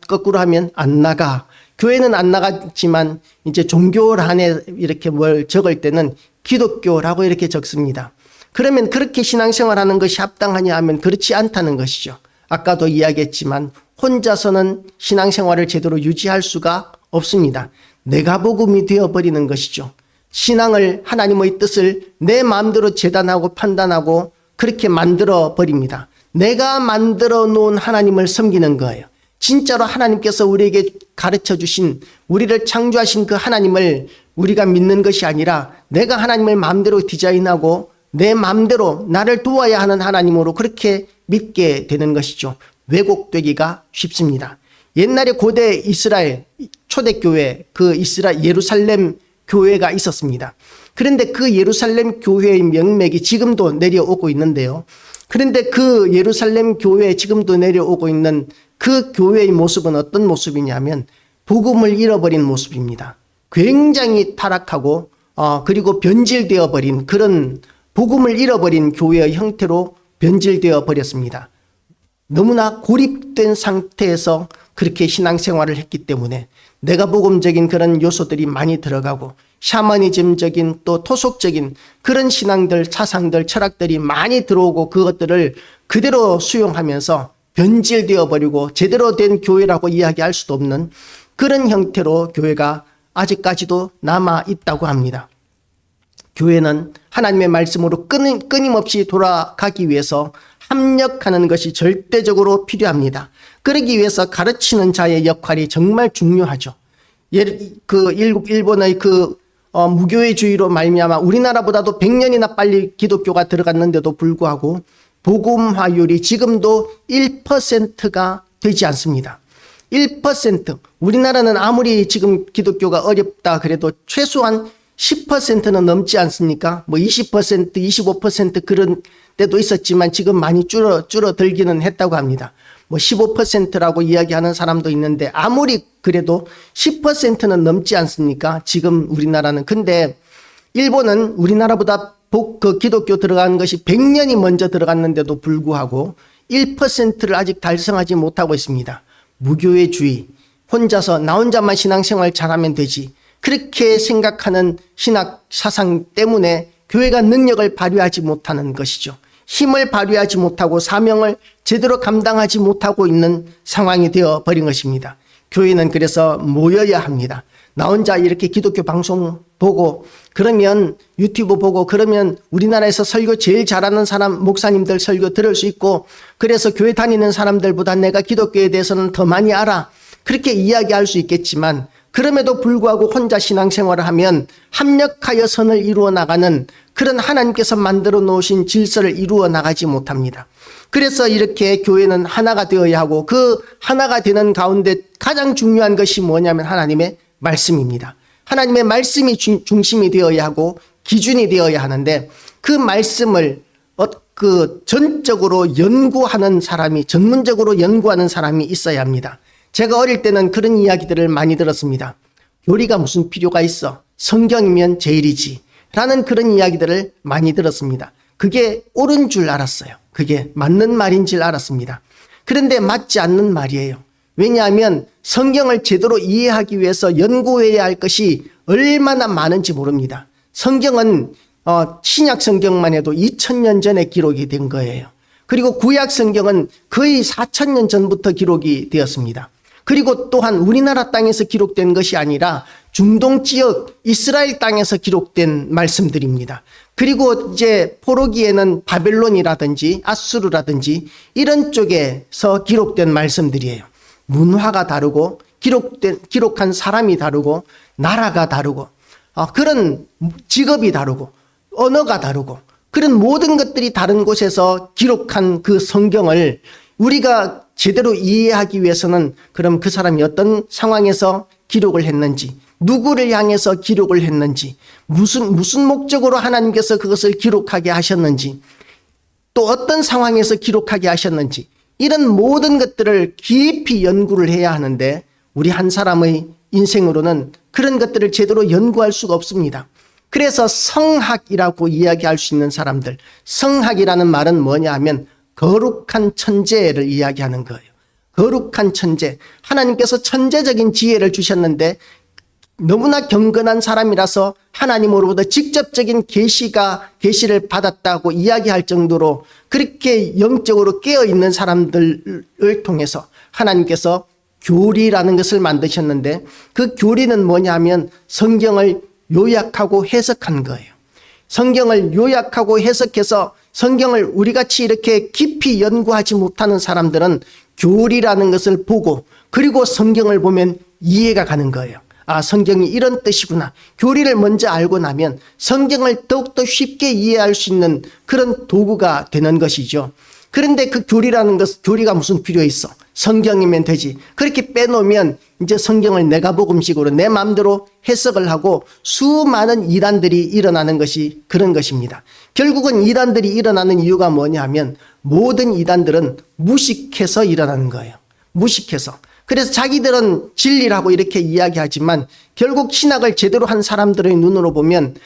거꾸로 하면 안 나가. 교회는 안 나갔지만 이제 종교란에 이렇게 뭘 적을 때는 기독교라고 이렇게 적습니다. 그러면 그렇게 신앙생활하는 것이 합당하냐 하면 그렇지 않다는 것이죠. 아까도 이야기했지만 혼자서는 신앙생활을 제대로 유지할 수가 없습니다. 내가 복음이 되어버리는 것이죠. 신앙을, 하나님의 뜻을 내 마음대로 재단하고 판단하고 그렇게 만들어 버립니다. 내가 만들어 놓은 하나님을 섬기는 거예요. 진짜로 하나님께서 우리에게 가르쳐 주신, 우리를 창조하신 그 하나님을 우리가 믿는 것이 아니라 내가 하나님을 마음대로 디자인하고 내 마음대로 나를 도와야 하는 하나님으로 그렇게 믿게 되는 것이죠. 왜곡되기가 쉽습니다. 옛날에 고대 이스라엘 초대교회, 그 예루살렘 교회가 있었습니다. 그런데 그 예루살렘 교회의 명맥이 지금도 내려오고 있는데요. 그런데 그 예루살렘 교회에 지금도 내려오고 있는 그 교회의 모습은 어떤 모습이냐면 복음을 잃어버린 모습입니다. 굉장히 타락하고 그리고 변질되어 버린, 그런 복음을 잃어버린 교회의 형태로 변질되어 버렸습니다. 너무나 고립된 상태에서 그렇게 신앙생활을 했기 때문에 내가 복음적인 그런 요소들이 많이 들어가고 샤머니즘적인 또 토속적인 그런 신앙들, 사상들, 철학들이 많이 들어오고 그것들을 그대로 수용하면서 변질되어 버리고 제대로 된 교회라고 이야기할 수도 없는 그런 형태로 교회가 아직까지도 남아 있다고 합니다. 교회는 하나님의 말씀으로 끊임없이 돌아가기 위해서 합력하는 것이 절대적으로 필요합니다. 그러기 위해서 가르치는 자의 역할이 정말 중요하죠. 일본의 무교회주의로 말미암아 우리나라보다도 100년이나 빨리 기독교가 들어갔는데도 불구하고 복음화율이 지금도 1%가 되지 않습니다. 1%. 우리나라는 아무리 지금 기독교가 어렵다 그래도 최소한 10%는 넘지 않습니까? 20%, 25% 그런 때도 있었지만 지금 많이 줄어들기는 했다고 합니다. 15%라고 이야기하는 사람도 있는데 아무리 그래도 10%는 넘지 않습니까? 지금 우리나라는. 근데 일본은 우리나라보다 기독교 들어간 것이 100년이 먼저 들어갔는데도 불구하고 1%를 아직 달성하지 못하고 있습니다. 무교회주의, 나 혼자만 신앙생활 잘하면 되지, 그렇게 생각하는 신학 사상 때문에 교회가 능력을 발휘하지 못하는 것이죠. 힘을 발휘하지 못하고 사명을 제대로 감당하지 못하고 있는 상황이 되어버린 것입니다. 교회는 그래서 모여야 합니다. 나 혼자 이렇게 기독교 방송 보고 그러면 유튜브 보고 그러면 우리나라에서 설교 제일 잘하는 사람 목사님들 설교 들을 수 있고 그래서 교회 다니는 사람들보다 내가 기독교에 대해서는 더 많이 알아, 그렇게 이야기할 수 있겠지만 그럼에도 불구하고 혼자 신앙생활을 하면 합력하여 선을 이루어 나가는 그런 하나님께서 만들어 놓으신 질서를 이루어 나가지 못합니다. 그래서 이렇게 교회는 하나가 되어야 하고 그 하나가 되는 가운데 가장 중요한 것이 뭐냐면 하나님의 말씀입니다. 하나님의 말씀이 중심이 되어야 하고 기준이 되어야 하는데 그 말씀을 전적으로 연구하는 사람이, 전문적으로 연구하는 사람이 있어야 합니다. 제가 어릴 때는 그런 이야기들을 많이 들었습니다. 교리가 무슨 필요가 있어? 성경이면 제일이지. 라는 그런 이야기들을 많이 들었습니다. 그게 옳은 줄 알았어요. 그게 맞는 말인 줄 알았습니다. 그런데 맞지 않는 말이에요. 왜냐하면 성경을 제대로 이해하기 위해서 연구해야 할 것이 얼마나 많은지 모릅니다. 성경은 신약 성경만 해도 2000년 전에 기록이 된 거예요. 그리고 구약 성경은 거의 4000년 전부터 기록이 되었습니다. 그리고 또한 우리나라 땅에서 기록된 것이 아니라 중동 지역 이스라엘 땅에서 기록된 말씀들입니다. 그리고 이제 포로기에는 바벨론이라든지 아수르라든지 이런 쪽에서 기록된 말씀들이에요. 문화가 다르고 기록한 사람이 다르고 나라가 다르고 그런 직업이 다르고 언어가 다르고 그런 모든 것들이 다른 곳에서 기록한 그 성경을 우리가 제대로 이해하기 위해서는 그럼 그 사람이 어떤 상황에서 기록을 했는지, 누구를 향해서 기록을 했는지, 무슨 목적으로 하나님께서 그것을 기록하게 하셨는지, 또 어떤 상황에서 기록하게 하셨는지, 이런 모든 것들을 깊이 연구를 해야 하는데 우리 한 사람의 인생으로는 그런 것들을 제대로 연구할 수가 없습니다. 그래서 성학이라고 이야기할 수 있는 사람들, 성학이라는 말은 뭐냐 하면 거룩한 천재를 이야기하는 거예요. 거룩한 천재. 하나님께서 천재적인 지혜를 주셨는데 너무나 경건한 사람이라서 하나님으로부터 직접적인 계시를 받았다고 이야기할 정도로 그렇게 영적으로 깨어있는 사람들을 통해서 하나님께서 교리라는 것을 만드셨는데, 그 교리는 뭐냐 하면 성경을 요약하고 해석한 거예요. 성경을 요약하고 해석해서 성경을 우리같이 이렇게 깊이 연구하지 못하는 사람들은 교리라는 것을 보고, 그리고 성경을 보면 이해가 가는 거예요. 아, 성경이 이런 뜻이구나. 교리를 먼저 알고 나면 성경을 더욱더 쉽게 이해할 수 있는 그런 도구가 되는 것이죠. 그런데 그 교리가 무슨 필요 있어? 성경이면 되지. 그렇게 빼놓으면 이제 성경을 내가복음식으로 내 마음대로 해석을 하고 수많은 이단들이 일어나는 것이 그런 것입니다. 결국은 이단들이 일어나는 이유가 뭐냐 하면 모든 이단들은 무식해서 일어나는 거예요. 무식해서. 그래서 자기들은 진리라고 이렇게 이야기하지만 결국 신학을 제대로 한 사람들의 눈으로 보면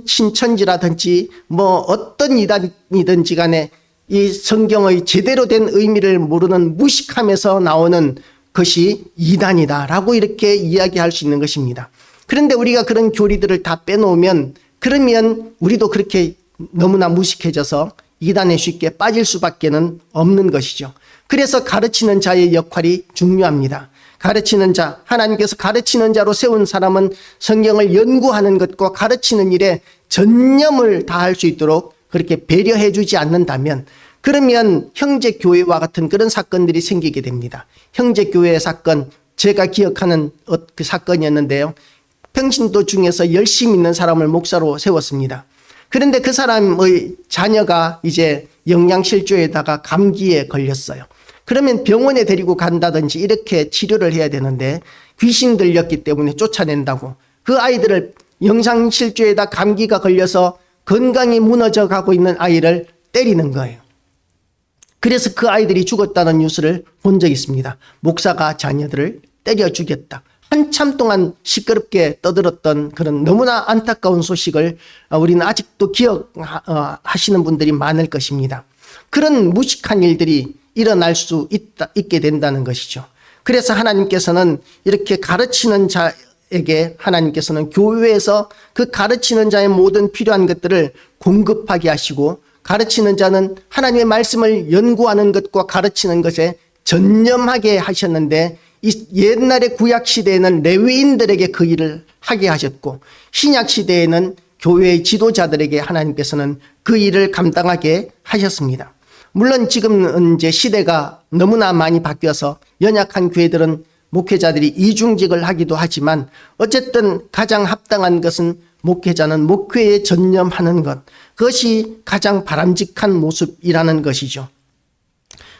신천지라든지 어떤 이단이든지 간에 이 성경의 제대로 된 의미를 모르는 무식함에서 나오는 것이 이단이다라고 이렇게 이야기할 수 있는 것입니다. 그런데 우리가 그런 교리들을 다 빼놓으면 그러면 우리도 그렇게 너무나 무식해져서 이단에 쉽게 빠질 수밖에는 없는 것이죠. 그래서 가르치는 자의 역할이 중요합니다. 가르치는 자, 하나님께서 가르치는 자로 세운 사람은 성경을 연구하는 것과 가르치는 일에 전념을 다할 수 있도록 그렇게 배려해 주지 않는다면, 그러면 형제교회와 같은 그런 사건들이 생기게 됩니다. 형제교회 사건, 제가 기억하는 그 사건이었는데요. 평신도 중에서 열심히 있는 사람을 목사로 세웠습니다. 그런데 그 사람의 자녀가 이제 영양실조에다가 감기에 걸렸어요. 그러면 병원에 데리고 간다든지 이렇게 치료를 해야 되는데 귀신 들렸기 때문에 쫓아낸다고 그 아이들을 영양실조에다 감기가 걸려서 건강이 무너져 가고 있는 아이를 때리는 거예요. 그래서 그 아이들이 죽었다는 뉴스를 본 적이 있습니다. 목사가 자녀들을 때려 죽였다. 한참 동안 시끄럽게 떠들었던 그런 너무나 안타까운 소식을 우리는 아직도 기억하시는 분들이 많을 것입니다. 그런 무식한 일들이 일어날 수 있게 된다는 것이죠. 그래서 하나님께서는 이렇게 가르치는 자에게 하나님께서는 교회에서 그 가르치는 자의 모든 필요한 것들을 공급하게 하시고, 가르치는 자는 하나님의 말씀을 연구하는 것과 가르치는 것에 전념하게 하셨는데, 이 옛날의 구약 시대에는 레위인들에게 그 일을 하게 하셨고 신약 시대에는 교회의 지도자들에게 하나님께서는 그 일을 감당하게 하셨습니다. 물론 지금 이제 시대가 너무나 많이 바뀌어서 연약한 교회들은 목회자들이 이중직을 하기도 하지만 어쨌든 가장 합당한 것은 목회자는 목회에 전념하는 것, 그것이 가장 바람직한 모습이라는 것이죠.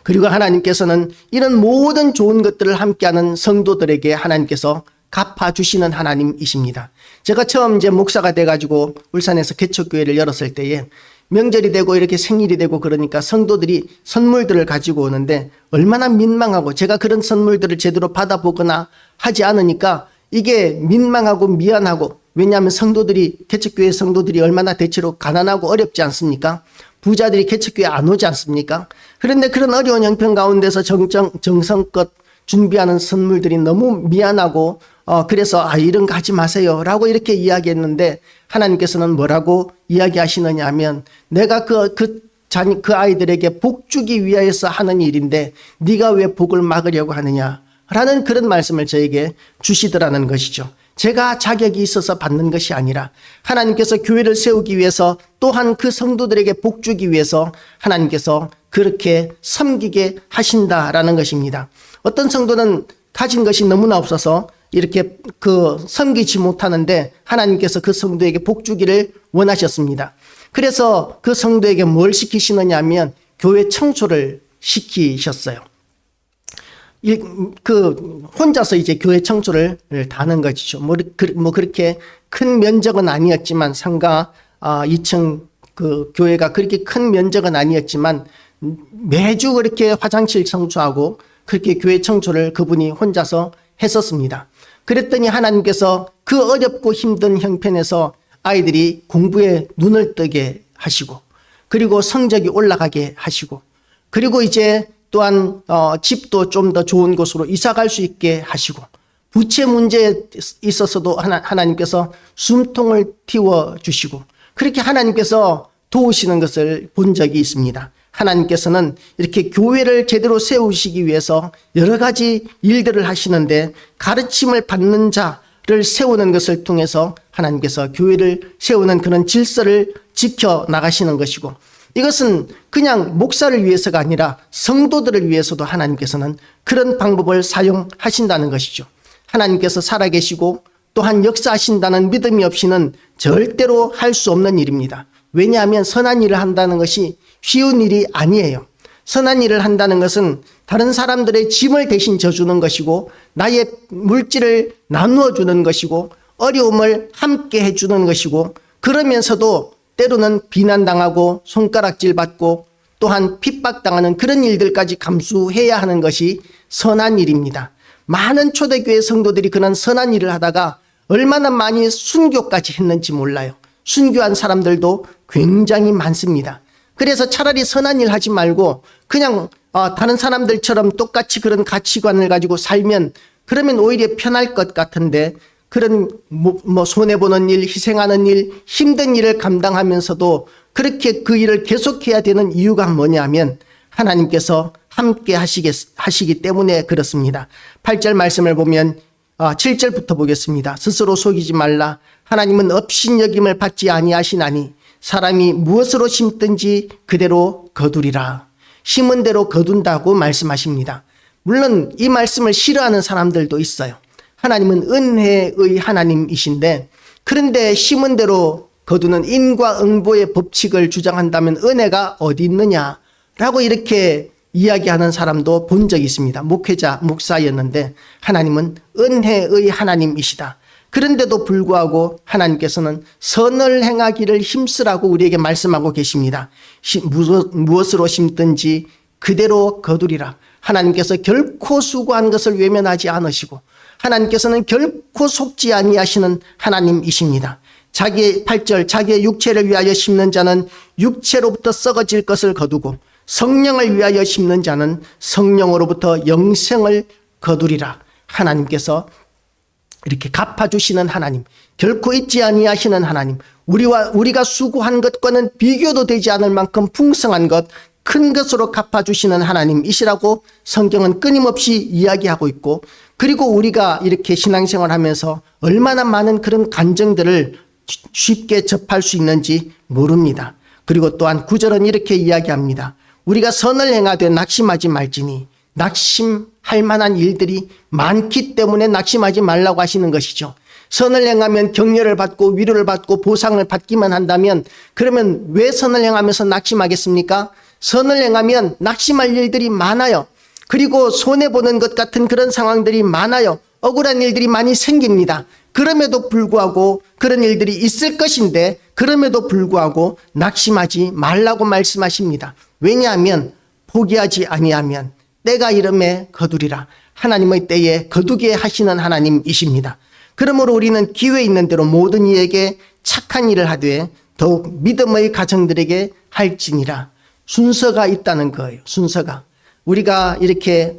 그리고 하나님께서는 이런 모든 좋은 것들을 함께하는 성도들에게 하나님께서 갚아주시는 하나님이십니다. 제가 처음 이제 목사가 돼가지고 울산에서 개척교회를 열었을 때에 명절이 되고 이렇게 생일이 되고 그러니까 성도들이 선물들을 가지고 오는데 얼마나 민망하고, 제가 그런 선물들을 제대로 받아보거나 하지 않으니까 이게 민망하고 미안하고, 왜냐하면 개척교회 성도들이 얼마나 대체로 가난하고 어렵지 않습니까? 부자들이 개척교회 안 오지 않습니까? 그런데 그런 어려운 형편 가운데서 정성껏 준비하는 선물들이 너무 미안하고 그래서 이런 거 하지 마세요 라고 이렇게 이야기했는데, 하나님께서는 뭐라고 이야기하시느냐 하면 내가 그 아이들에게 복 주기 위하여서 하는 일인데 네가 왜 복을 막으려고 하느냐 라는 그런 말씀을 저에게 주시더라는 것이죠. 제가 자격이 있어서 받는 것이 아니라 하나님께서 교회를 세우기 위해서, 또한 그 성도들에게 복 주기 위해서 하나님께서 그렇게 섬기게 하신다라는 것입니다. 어떤 성도는 가진 것이 너무나 없어서 이렇게 섬기지 못하는데 하나님께서 그 성도에게 복 주기를 원하셨습니다. 그래서 그 성도에게 뭘 시키시느냐 하면 교회 청소를 시키셨어요. 혼자서 이제 교회 청소를 다는 것이죠. 그렇게 큰 면적은 아니었지만 상가 2층 그 교회가 그렇게 큰 면적은 아니었지만 매주 그렇게 화장실 청소하고 그렇게 교회 청소를 그분이 혼자서 했었습니다. 그랬더니 하나님께서 그 어렵고 힘든 형편에서 아이들이 공부에 눈을 뜨게 하시고 그리고 성적이 올라가게 하시고 그리고 이제 또한 집도 좀 더 좋은 곳으로 이사 갈 수 있게 하시고 부채 문제에 있어서도 하나님께서 숨통을 틔워주시고 그렇게 하나님께서 도우시는 것을 본 적이 있습니다. 하나님께서는 이렇게 교회를 제대로 세우시기 위해서 여러 가지 일들을 하시는데 가르침을 받는 자를 세우는 것을 통해서 하나님께서 교회를 세우는 그런 질서를 지켜 나가시는 것이고 이것은 그냥 목사를 위해서가 아니라 성도들을 위해서도 하나님께서는 그런 방법을 사용하신다는 것이죠. 하나님께서 살아계시고 또한 역사하신다는 믿음이 없이는 절대로 할 수 없는 일입니다. 왜냐하면 선한 일을 한다는 것이 쉬운 일이 아니에요. 선한 일을 한다는 것은 다른 사람들의 짐을 대신 져주는 것이고 나의 물질을 나누어 주는 것이고 어려움을 함께 해주는 것이고 그러면서도 때로는 비난당하고 손가락질 받고 또한 핍박당하는 그런 일들까지 감수해야 하는 것이 선한 일입니다. 많은 초대교회 성도들이 그런 선한 일을 하다가 얼마나 많이 순교까지 했는지 몰라요. 순교한 사람들도 굉장히 많습니다. 그래서 차라리 선한 일 하지 말고 그냥 다른 사람들처럼 똑같이 그런 가치관을 가지고 살면 그러면 오히려 편할 것 같은데 그런 손해보는 일, 희생하는 일, 힘든 일을 감당하면서도 그렇게 그 일을 계속해야 되는 이유가 뭐냐면 하나님께서 함께 하시기 때문에 그렇습니다. 8절 말씀을 보면 7절부터 보겠습니다. 스스로 속이지 말라. 하나님은 업신여김을 받지 아니하시나니 사람이 무엇으로 심든지 그대로 거두리라. 심은 대로 거둔다고 말씀하십니다. 물론 이 말씀을 싫어하는 사람들도 있어요. 하나님은 은혜의 하나님이신데 그런데 심은 대로 거두는 인과응보의 법칙을 주장한다면 은혜가 어디 있느냐라고 이렇게 이야기하는 사람도 본 적이 있습니다. 목회자, 목사였는데 하나님은 은혜의 하나님이시다. 그런데도 불구하고 하나님께서는 선을 행하기를 힘쓰라고 우리에게 말씀하고 계십니다. 무엇으로 심든지 그대로 거두리라. 하나님께서 결코 수고한 것을 외면하지 않으시고 하나님께서는 결코 속지 아니하시는 하나님이십니다. 자기의 8절 자기의 육체를 위하여 심는 자는 육체로부터 썩어질 것을 거두고 성령을 위하여 심는 자는 성령으로부터 영생을 거두리라. 하나님께서 이렇게 갚아주시는 하나님, 결코 잊지 아니하시는 하나님, 우리가 수고한 것과는 비교도 되지 않을 만큼 풍성한 것, 큰 것으로 갚아주시는 하나님이시라고 성경은 끊임없이 이야기하고 있고 그리고 우리가 이렇게 신앙생활하면서 얼마나 많은 그런 감정들을 쉽게 접할 수 있는지 모릅니다. 그리고 또한 9절은 이렇게 이야기합니다. 우리가 선을 행하되 낙심하지 말지니 낙심할 만한 일들이 많기 때문에 낙심하지 말라고 하시는 것이죠. 선을 행하면 격려를 받고 위로를 받고 보상을 받기만 한다면 그러면 왜 선을 행하면서 낙심하겠습니까? 선을 행하면 낙심할 일들이 많아요. 그리고 손해보는 것 같은 그런 상황들이 많아요. 억울한 일들이 많이 생깁니다. 그럼에도 불구하고 그런 일들이 있을 것인데 그럼에도 불구하고 낙심하지 말라고 말씀하십니다. 왜냐하면 포기하지 아니하면 때가 이름에 거두리라. 하나님의 때에 거두게 하시는 하나님이십니다. 그러므로 우리는 기회 있는 대로 모든 이에게 착한 일을 하되 더욱 믿음의 가정들에게 할지니라. 순서가 있다는 거예요. 순서가. 우리가 이렇게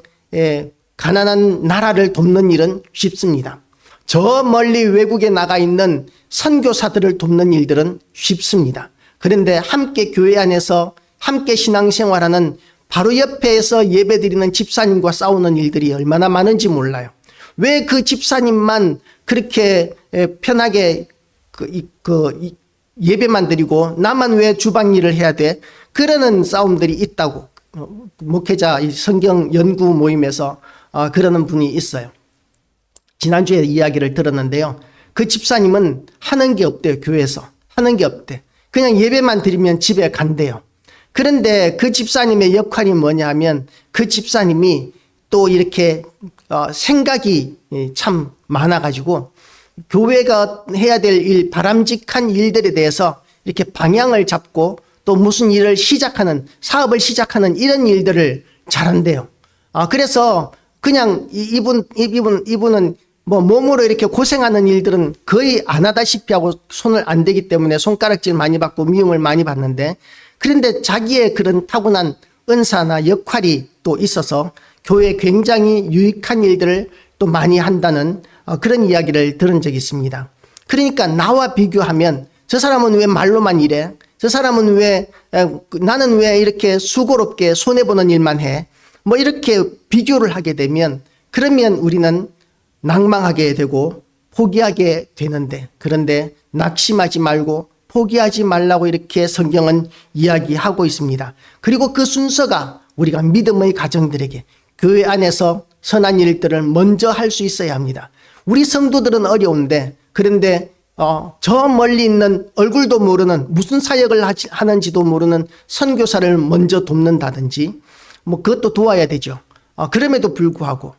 가난한 나라를 돕는 일은 쉽습니다. 저 멀리 외국에 나가 있는 선교사들을 돕는 일들은 쉽습니다. 그런데 함께 교회 안에서 함께 신앙생활하는 바로 옆에서 예배드리는 집사님과 싸우는 일들이 얼마나 많은지 몰라요. 왜 그 집사님만 그렇게 편하게 예배만 드리고 나만 왜 주방 일을 해야 돼? 그러는 싸움들이 있다고 목회자 성경 연구 모임에서 그러는 분이 있어요. 지난주에 이야기를 들었는데요. 그 집사님은 하는 게 없대요. 교회에서 하는 게 없대. 그냥 예배만 드리면 집에 간대요. 그런데 그 집사님의 역할이 뭐냐 하면 그 집사님이 또 이렇게 생각이 참 많아가지고 교회가 해야 될 일, 바람직한 일들에 대해서 이렇게 방향을 잡고 또 무슨 일을 시작하는, 사업을 시작하는 이런 일들을 잘한대요. 그래서 그냥 이분은 뭐 몸으로 이렇게 고생하는 일들은 거의 안 하다시피 하고 손을 안 대기 때문에 손가락질 많이 받고 미움을 많이 받는데, 그런데 자기의 그런 타고난 은사나 역할이 또 있어서 교회에 굉장히 유익한 일들을 또 많이 한다는 그런 이야기를 들은 적이 있습니다. 그러니까 나와 비교하면 저 사람은 왜 말로만 이래? 저 사람은 나는 왜 이렇게 수고롭게 손해보는 일만 해? 뭐 이렇게 비교를 하게 되면 그러면 우리는 낭망하게 되고 포기하게 되는데, 그런데 낙심하지 말고 포기하지 말라고 이렇게 성경은 이야기하고 있습니다. 그리고 그 순서가 우리가 믿음의 가정들에게 교회 안에서 선한 일들을 먼저 할 수 있어야 합니다. 우리 성도들은 어려운데, 그런데 저 멀리 있는 얼굴도 모르는, 무슨 사역을 하는지도 모르는 선교사를 먼저 돕는다든지 뭐 그것도 도와야 되죠. 그럼에도 불구하고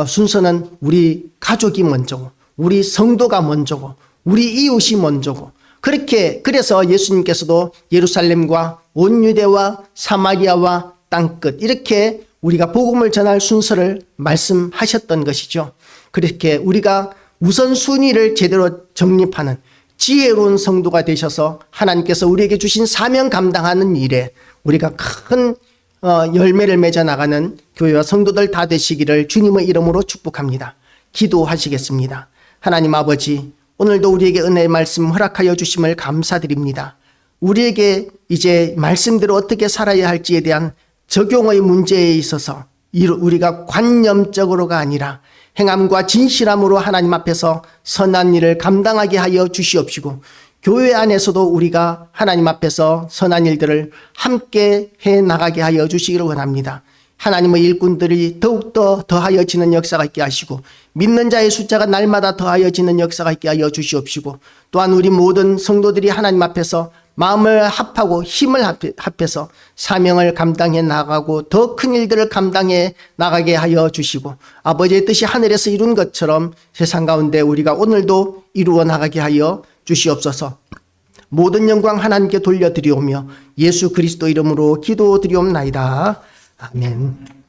순서는 우리 가족이 먼저고 우리 성도가 먼저고 우리 이웃이 먼저고, 그래서 예수님께서도 예루살렘과 온 유대와 사마리아와 땅끝, 이렇게 우리가 복음을 전할 순서를 말씀하셨던 것이죠. 그렇게 우리가 우선순위를 제대로 정립하는 지혜로운 성도가 되셔서 하나님께서 우리에게 주신 사명 감당하는 일에 우리가 큰 열매를 맺어 나가는 교회와 성도들 다 되시기를 주님의 이름으로 축복합니다. 기도하시겠습니다. 하나님 아버지, 오늘도 우리에게 은혜의 말씀 허락하여 주심을 감사드립니다. 우리에게 이제 말씀대로 어떻게 살아야 할지에 대한 적용의 문제에 있어서 우리가 관념적으로가 아니라 행함과 진실함으로 하나님 앞에서 선한 일을 감당하게 하여 주시옵시고, 교회 안에서도 우리가 하나님 앞에서 선한 일들을 함께 해 나가게 하여 주시기를 원합니다. 하나님의 일꾼들이 더욱더 더하여지는 역사가 있게 하시고, 믿는 자의 숫자가 날마다 더하여지는 역사가 있게 하여 주시옵시고, 또한 우리 모든 성도들이 하나님 앞에서 마음을 합하고 힘을 합해서 사명을 감당해 나가고 더 큰 일들을 감당해 나가게 하여 주시고, 아버지의 뜻이 하늘에서 이룬 것처럼 세상 가운데 우리가 오늘도 이루어 나가게 하여 주시옵소서. 모든 영광 하나님께 돌려드리오며 예수 그리스도 이름으로 기도드리옵나이다. 아멘.